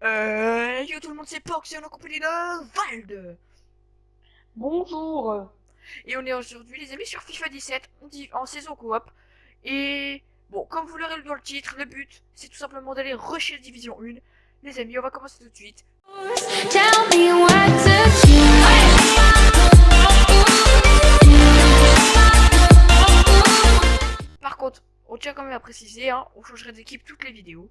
Yo tout le monde, c'est Pox et on est en compagnie de Vald. Bonjour. Et on est aujourd'hui les amis sur FIFA 17 en saison coop. Et bon, comme vous l'aurez dans le titre, le but c'est tout simplement d'aller rusher Division 1. Les amis, on va commencer tout de suite. Tell me what to do. Par contre, on tient quand même à préciser, hein, on changerait d'équipe toutes les vidéos.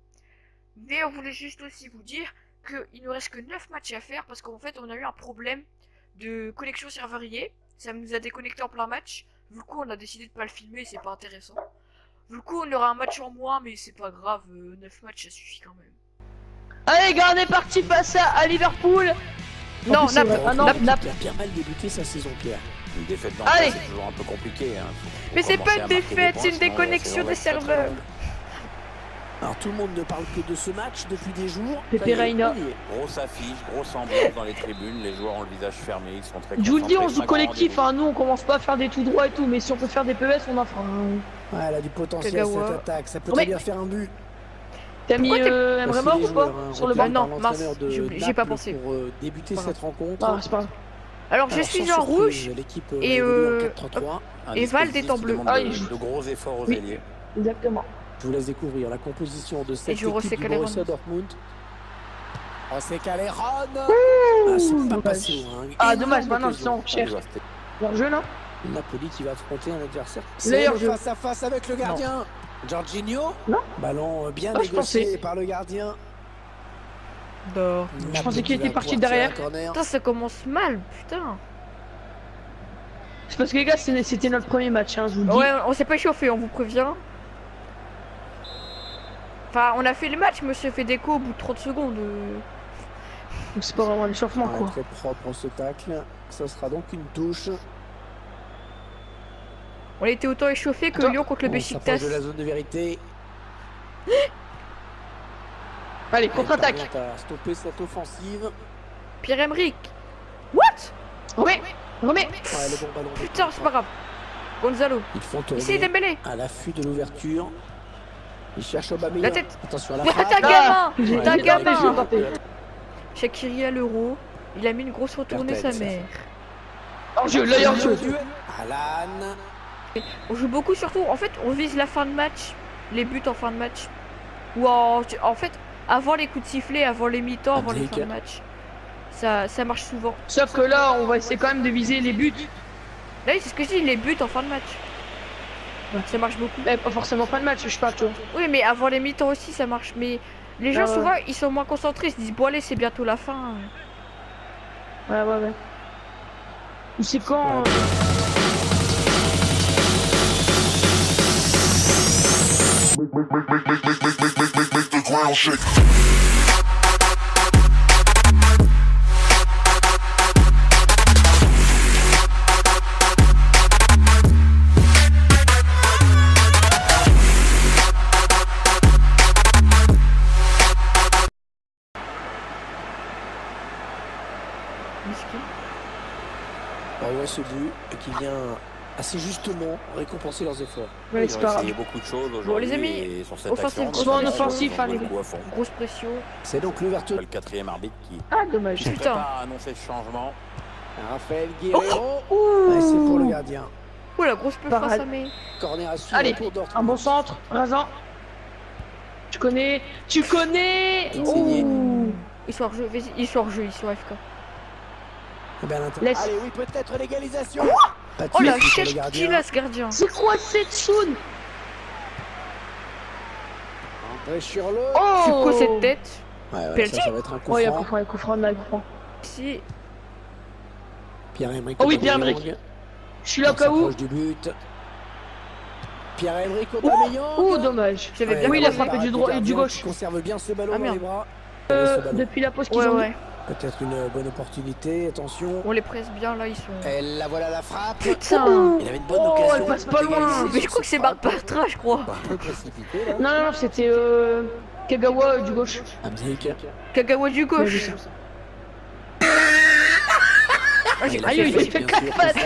Mais on voulait juste aussi vous dire qu'il ne reste que 9 matchs à faire parce qu'en fait on a eu un problème de connexion serveur. Ça nous a déconnecté en plein match. Du coup on a décidé de pas le filmer, c'est pas intéressant. Du coup on aura un match en moins mais c'est pas grave, 9 matchs ça suffit quand même. Allez, gars, on est parti face à Liverpool. Non, Nap, Nap Nap. qui a bien mal débuté sa saison, Pierre. Une défaite dans Allez. c'est toujours un peu compliqué. Hein. Mais c'est pas une défaite, c'est une déconnexion des serveurs. Alors tout le monde ne parle que de ce match depuis des jours. Pepe Ça y est, Reina. on y est. Grosse affiche, grosse ambiance dans les tribunes, les joueurs ont le visage fermé, ils sont très Je vous le dis, on concentrés, joue collectif, rendez-vous. hein. Nous on commence pas à faire des tout droits et tout, mais si on peut faire des PES, on en fera. Ouais, elle a du potentiel Kagawa. cette attaque, ça peut Ouais. très bien faire un but. T'as mis Pourquoi Emre Mort ou pas sur le banc? Non, mince, j'ai pas pensé. Pour débuter Voilà. cette rencontre. Ah, c'est pas grave. Alors je Alors, suis sans en surprise, rouge l'équipe et, évolue en 4-3-3. Un et Vald dispositif est en qui bleu. demande Ah, de, il joue. de gros efforts aux Oui. ailiers. Exactement. Je vous laisse découvrir la composition de cette je équipe du Calais Borussia Ramos. Dortmund. Oh, c'est Calais-Ron. Ah, Ouh, c'est pas dommage. passé. Hein. Ah, Énorme dommage, maintenant ils occasion. sont cher. Il va rester. Leur jeu là. Napoli qui va affronter un adversaire. D'ailleurs, C'est face à face avec le gardien. Jorginho. Non. Ballon bien Ah, je négocié pensais. par le gardien. d'or. Je pensais qu'il était parti Napoli qui va derrière. pouvoir tirer un corner. Putain ça commence mal, putain. C'est parce que les gars, c'était notre premier match, hein, je vous le dis. Ouais, on s'est pas échauffé, on vous prévient. Enfin, on a fait le match, mais on s'est fait déco au bout de 30 secondes. Donc c'est pas vraiment l'échauffement Ouais, quoi. très propre ce tacle. Ça sera donc une touche. On était autant échauffé que Attends. Lyon contre le On Besiktas. s'approche de la zone de vérité. Allez, contre-attaque. Elle parvient à stopper cette offensive. Pierre-Emerick. What? Remets. Remets. Ouais, le bon ballon. Putain, c'est pas grave. Gonzalo. Ils font Ici tourner Dembélé. à l'affût de l'ouverture. Ils cherchent Aubameyang. La tête. Attention à la T'as frappe. gamin. J'ai T'as tenté, je l'ai gamin. tenté. Shaqiri à l'euro. Il a mis une grosse retournée sa Perpète. mère. Hors jeu, là, hors jeu. Alan. On joue beaucoup surtout. En fait, on vise la fin de match. Les buts en fin de match. Ou en fait, avant les coups de sifflet, avant les mi-temps, avant les Hendrik. fins de match. Ça marche souvent. Sauf que là, on va essayer quand même de viser les buts. Là, c'est ce que je dis, les buts en fin de match. Ça marche beaucoup. Mais pas forcément fin de match, je sais pas, tu vois. Oui, mais avant les mi-temps aussi, ça marche. Mais les gens, Ah ouais. souvent, ils sont moins concentrés. Ils se disent, bon, allez, c'est bientôt la fin. Ouais. Ou c'est quand Make the ground shake. Miskin. On voit ce but qui vient assez justement récompenser leurs efforts. Ouais, Ils c'est ont pas grave. essayé beaucoup de choses aujourd'hui. les amis, et sur cette offensive, action, soit en ils ont offensif, joué allez. le coup à fond. Grosse pression. C'est donc l'ouverture. Le quatrième arbitre qui Ah, dommage. Putain. prépare à annoncer le changement. Raphaël Guerrero. Ouh. Ouais, c'est pour le gardien. Oh la grosse peu Parade. face à mes. Corner à suivre Allez, pour Dortmund. un bon centre, rasant. Tu connais. Insigné. Ouh. Ils sont hors jeu, vas-y, ils sont hors jeu, ils sont AFK. Eh ben, l'intérieur. Laisse. Allez, oui, peut-être l'égalisation. Pas de Oh la soucis pour le chèche gardien. qu'il a ce gardien. C'est quoi cette choune? André Schürrle. Oh. C'est quoi cette tête? Ouais, Penalty. ça va être un coup Oh, il y a franc. coup franc, là, coup franc. Si. Pierre-Emerick. Oh oui, Aubameyang. Pierre-Emerick. Je suis là au On cas où. s'approche du but. Pierre-Emerick Aubameyang. Ouh, dommage. J'avais bien Oui, il a croisé. frappé du droit et du gauche. Conserve bien ce ballon Ah, dans merde. les bras. Ce ballon. Depuis la pause qu'ils Ouais, ont ouais. Peut-être une bonne opportunité. Attention. On les presse bien là, ils sont. Et la voilà la frappe. Putain. Il avait une bonne Oh, occasion. elle passe pas loin. d'égaliser Mais je sur crois que c'est cette Marc frappe. Bartra, je crois. Un peu précipité là. Non, c'était Kagawa du gauche. Hendrik. Kagawa du Ouais, je gauche. sais. Ah, j'ai Il a Aïe, fait, il fait bien 4 sûr, pattes.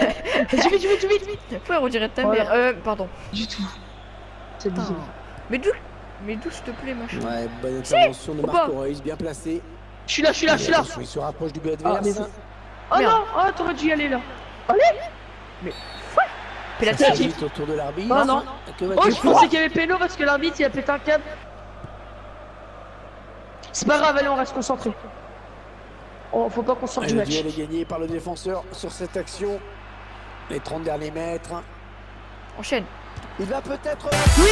c'est Vite. Frère, on dirait ta Voilà. mère. Pardon. Du tout. C'est Putain. bizarre. Mais d'où s'il te plaît, machin. Ouais, bonne intervention de ou Marco pas Reus, bien placé. Je suis là. Il se rapproche du but Ah, adverse. mais- Oh Merde. non, oh t'aurais dû y aller là. Penalty. Ça vite autour de l'arbitre. Oh non. Que Oh, va-t-il je faire? pensais qu'il y avait péno parce que l'arbitre il a pété un câble. C'est pas grave, allez, on reste concentré. Oh, faut pas qu'on sorte Et du le match. duel est gagné par le défenseur sur cette action. Les 30 derniers mètres. Enchaîne. Il va peut-être. Oui.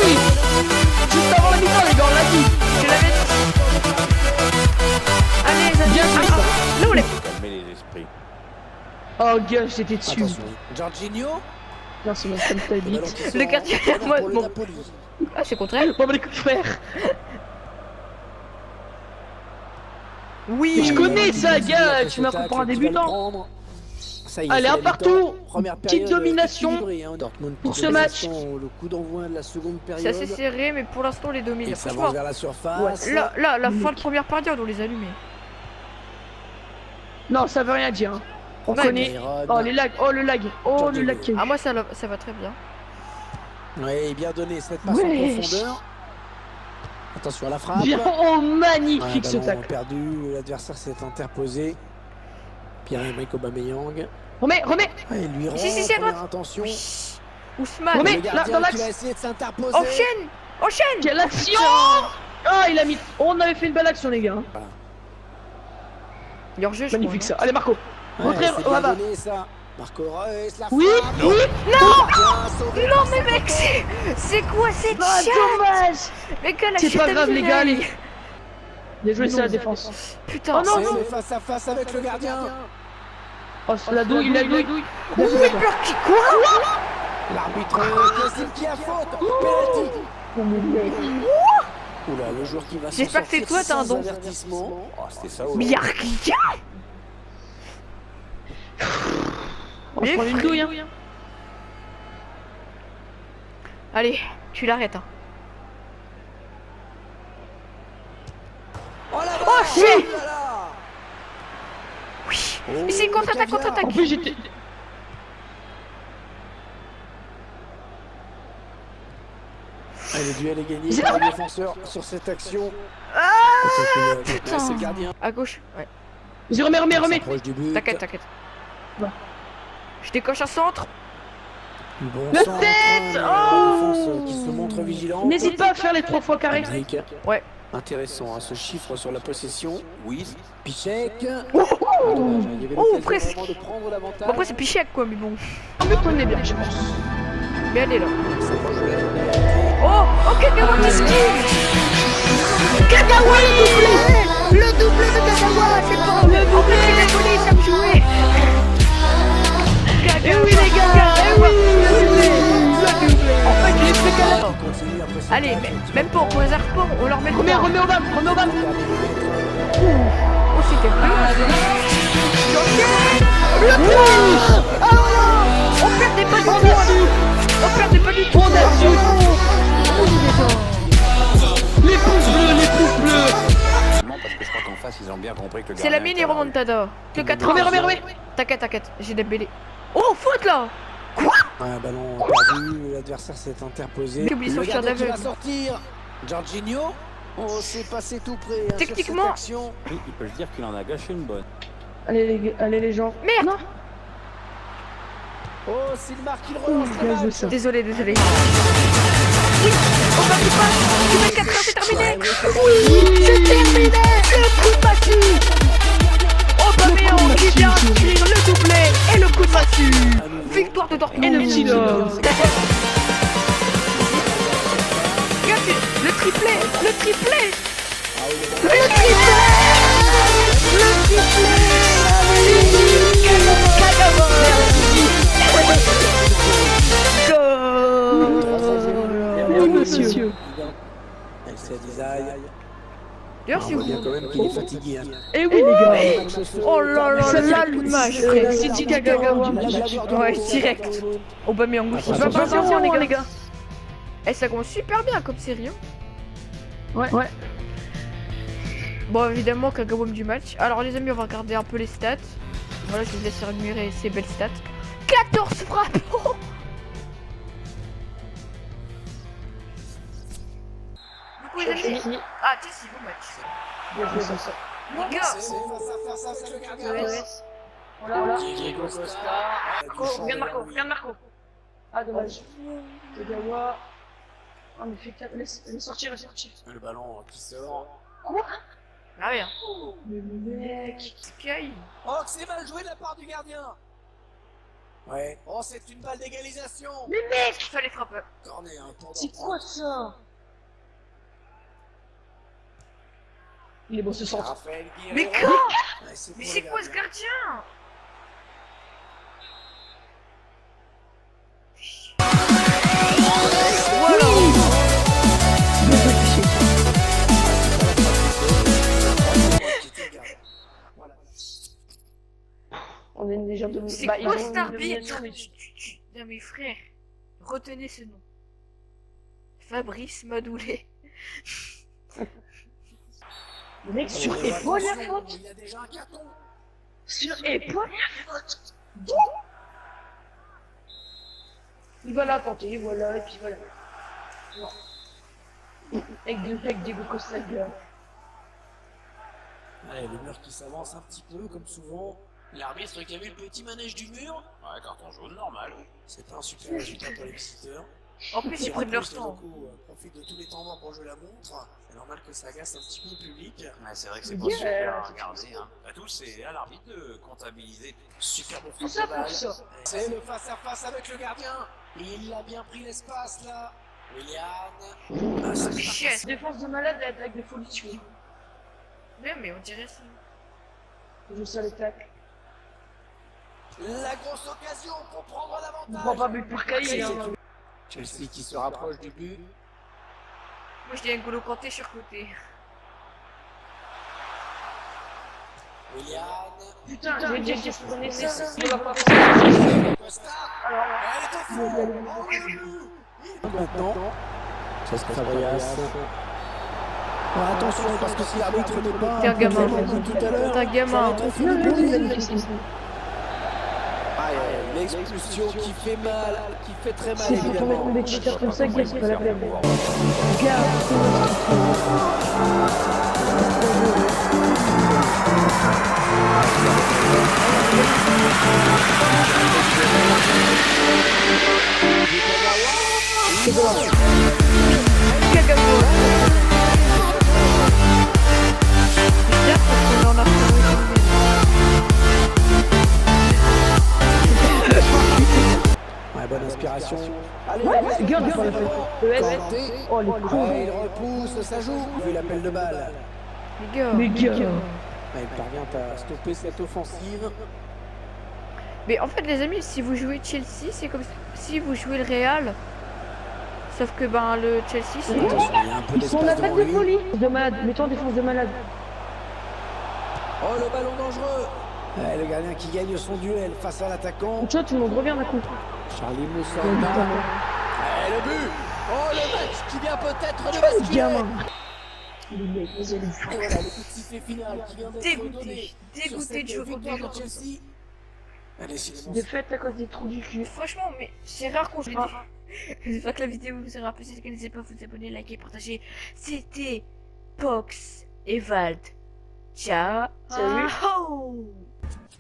Juste avant la mi-temps, les gars, on l'a dit. Je l'avais dit. Allez, les amis. Bien fait, ça. Là, on l'est. Calmer les esprits. Oh, gars, j'étais dessus. Attention. Jorginho. Non, c'est bon, comme t'as Le dit. ballon qui sort Le gardien, en corner moi, pour le bon. Napoli. Ah, c'est contraire. Bon, bah, les coups de frère. Oui. Mais je connais ça, Après gars. ce Tu m'as tacle, pris pour un tu vas le débutant. prendre. Ça y est, Allez, c'est un la partout. mi-temps. Première Petite période domination équilibrée, hein. Dortmund pour qui ce donne match. l'instant, le coup d'envoi de la seconde C'est période. assez serré, mais pour l'instant, on les domine. Il s'avance Franchement, vers la surface. là, la fin de première période, on les a allumés. Non, ça veut rien dire. Hein. On Ouais, connaît. Iron. Oh, les lags. Oh, le lag. Oh, le lag. Ah, moi, ça va très bien. Ouais, bien donné cette passe Wesh. en profondeur. Attention à la frappe. Bien. Oh, Ouais, magnifique ce ballon tacle. perdu, l'adversaire s'est interposé. Pierre-Emerick Aubameyang. Remets. Ouais, il lui rend Si, à première droite. intention. Oui. Ousmane. Remets. Le gardien dans l'axe. qui va essayer de s'interposer. Enchaîne. Quelle action! Ah, il a mis. On avait fait une belle action, les gars. Il y a hors-jeu, je Magnifique crois, ça. Allez, Marco. Ouais, Rentrez, c'est on bien va. donné, ça. Marco Reus, la Oui, frappe. oui. Non, mais mec, c'est quoi cette Ah, chatte? dommage. Les gars, la C'est chatte pas grave, les gars. allez. Allez. Bien joué, c'est la défense. Putain, Oh non, C'est le face à face avec le gardien. Oh, c'est la douille, il a douille. Oh, mais peur qui quoi? L'arbitre qui estime qu'il y a faute. Penalty. Oula, le joueur qui va s'en J'espère que c'est sortir toi, t'as un sans don. avertissement. Oh, c'était ça. Mais y'a rien. On se prend une douille, hein. Allez, tu l'arrêtes. Hein. Oh la Oh, vache. shit. Oh là là. Oui. Oh, Mais c'est une contre-attaque, le caviar. En plus, j'étais. Ah, le duel est gagné par le défenseur sur cette action. putain. C'est le gardien. À gauche. Ouais. Vas-y, remets. S'approche du but. T'inquiète. Ouais. Je décoche un centre. Bon Le centre, tête. hein, mais Oh. la défense qui se montre vigilante. N'hésite pas à faire les 3 fois carré. Hendrick. Ouais. Intéressant, hein, ce chiffre sur la possession. Oui. Pichek. Dommage, hein, il y avait Oh, l'occasion presque. vraiment de prendre l'avantage. Bon, après, c'est Pichek quoi, mais bon. On me connaît bien, je pense. Mais allez là. Oh, Kagawa qui esquive. Kagawa le doublé de Kagawa, c'est pas le doublé. Il a collé, ça me jouait. Eh oui, les gars, eh oui, le doublé. En fait, il est plus calme. Continue après ce Allez, tacle. même pas pour les arpents, on leur met le Remets droit. au bas. Oh, c'était bleu. Le 3. Oh non, on perdait pas du tout. On perdait pas du tout. On a su. Les pouces bleus. Parce que je crois qu'en face, ils ont bien compris que le C'est la gardien mini était là. remontada. Le 4 Remets. T'inquiète, j'ai débellé. Oh, faute là. Un ballon perdu, l'adversaire s'est interposé. J'ai oublié son Le tir gardien qui va d'aveugle. sortir. Jorginho. Oh, c'est passé tout près. hein, Techniquement- sur cette action. Oui, il peut se dire qu'il en a gâché une bonne. Allez, les gens. Merde. Non. Oh, s'il marque, il relance le Bien joué, match. ça. Désolé. Oui, on va plus pas. Tu mets 4 heures, c'est terminé. Oui, c'est terminé. Le coup de massue. Aubameyang qui vient inscrire le doublé et le coup de massue. Victoire de Dortmund. Et le petit là. Regarde, le triplé. Oui, monsieur. Elle s'est Dizaï. D'ailleurs, On si voit vous... bien quand même qu'il est fatigué. hein. Eh oui, les gars. Oh là là, l'allumage, frère. C'est dit Kagawa. Ouais, direct. Aubameyang aussi. Il va pas sortir, les gars. Eh, ça commence super bien comme série. Hein. Ouais. Bon, évidemment, Kagawa du match. Alors, les amis, on va regarder un peu les stats. Voilà, je vous laisse admirer ces belles stats. 14 frappes. Oh. Du coup, les amis... Ah, Chelsea, bon match. Les gars, C'est face à face avec le gardien. Voilà. Diego Costa. Marco, regarde Marco, regarde Marco. Ah, dommage. Ogawa. Ah, mais fais cap, laisse sortir, laisse sortir. Le ballon qui sort. ah rien. Mais le mec. Sky. Oh, que c'est mal joué de la part du gardien. Ouais. Oh, c'est une balle d'égalisation. Mais mec, Fallait frapper. Corner, hein, pour c'est quoi ça? Il est bon ce centre. Raphaël Guerrero. Mais quand Ouais, c'est Mais pour c'est le quoi ce gardien. gardien? Voilà. On est déjà de C'est bah, ils quoi ont cet une arbitre? domination, mais Non mais frère, retenez ce nom. Fabrice Madoulet. le mec sur épaule la faute. Il y a déjà un carton. Sur épaule la faute. Il va la tenter, voilà, et puis voilà. Non. Avec Diego Costa, gars. Allez, le mur qui s'avance un petit peu, comme souvent. L'arbitre qui a vu le petit manège du mur. Ouais, carton jaune, normal. C'est un super résultat pour les visiteurs. En plus ils prennent leur Les temps. locaux profitent de tous les temps morts pour jouer la montre. C'est normal que ça agace un petit peu le public. Ouais, c'est vrai que c'est pas Yeah. super à regarder. Hein. À tous, c'est à l'arbitre de comptabiliser. Super bon Tout frappe ça de pour balle. ça. C'est le face-à-face avec le gardien. Il a bien pris l'espace là. Willian. Ah, c'est Chier. Défense de malade et attaque de folie tuée. Mais on dirait ça. Je sais les tacles. la grosse occasion pour prendre On l'avantage. prend pas but pour Cahier, hein. Chelsea qui se rapproche du but. Moi je dis N'Golo Kanté sur côté. Willian. Putain, j'ai dit que je prenais ça. Il va pas Costa. Alors, Elle est au fond. Oh, le but. Maintenant, c'est ce que Fabregas. Attention parce que si l'arbitre n'est pas T'es un gamin. tout à l'heure, T'es un gamin. ça va être un fou. L'expulsion qui fait mal, qui fait très mal Si faut pas mettre évidemment. des cheaters comme ça, gars, c'est pas la peine. Ouais, bonne inspiration. Allez, Ouais, regarde, pas la peine. Kanté. Oh, les Ouais, cons. il repousse, ça joue. Vu l'appel de balle. Les gars. Les gars. Ouais, il parvient à stopper cette offensive. Mais en fait les amis, si vous jouez Chelsea, c'est comme si vous jouez le Real. Sauf que ben le Chelsea c'est... Attention, il y a un peu Ils sont en d'espace attaque devant de lui. folie. De malade, mettons en défense de malade. Oh, le ballon dangereux. Ouais, le gardien qui gagne son duel face à l'attaquant. Tu vois, tout le monde revient d'un coup. Charlie Moussa. Oh, putain. Ouais, le but. Oh, le match qui vient peut-être de Le basculer. gamin. Les mecs, ils ont Voilà, le coup de sifflet final qui vient d'être donné. Dégoûté de jouer contre des gens de comme ça. Chelsea. Ah, décidément, Défaite à cause des trous du cul. Franchement, mais c'est rare qu'on joue. Ah. J'espère que la vidéo vous aura plu. Si vous n'hésitez pas à vous abonner, liker, partager. C'était Pox et Vald. Ciao. Salut.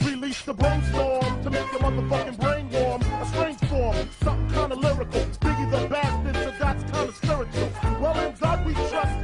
Release the brainstorm to make your motherfucking brain warm. A strange form, something kind of lyrical. Biggie the bastard, so that's kind of spiritual. Well, in God we trust.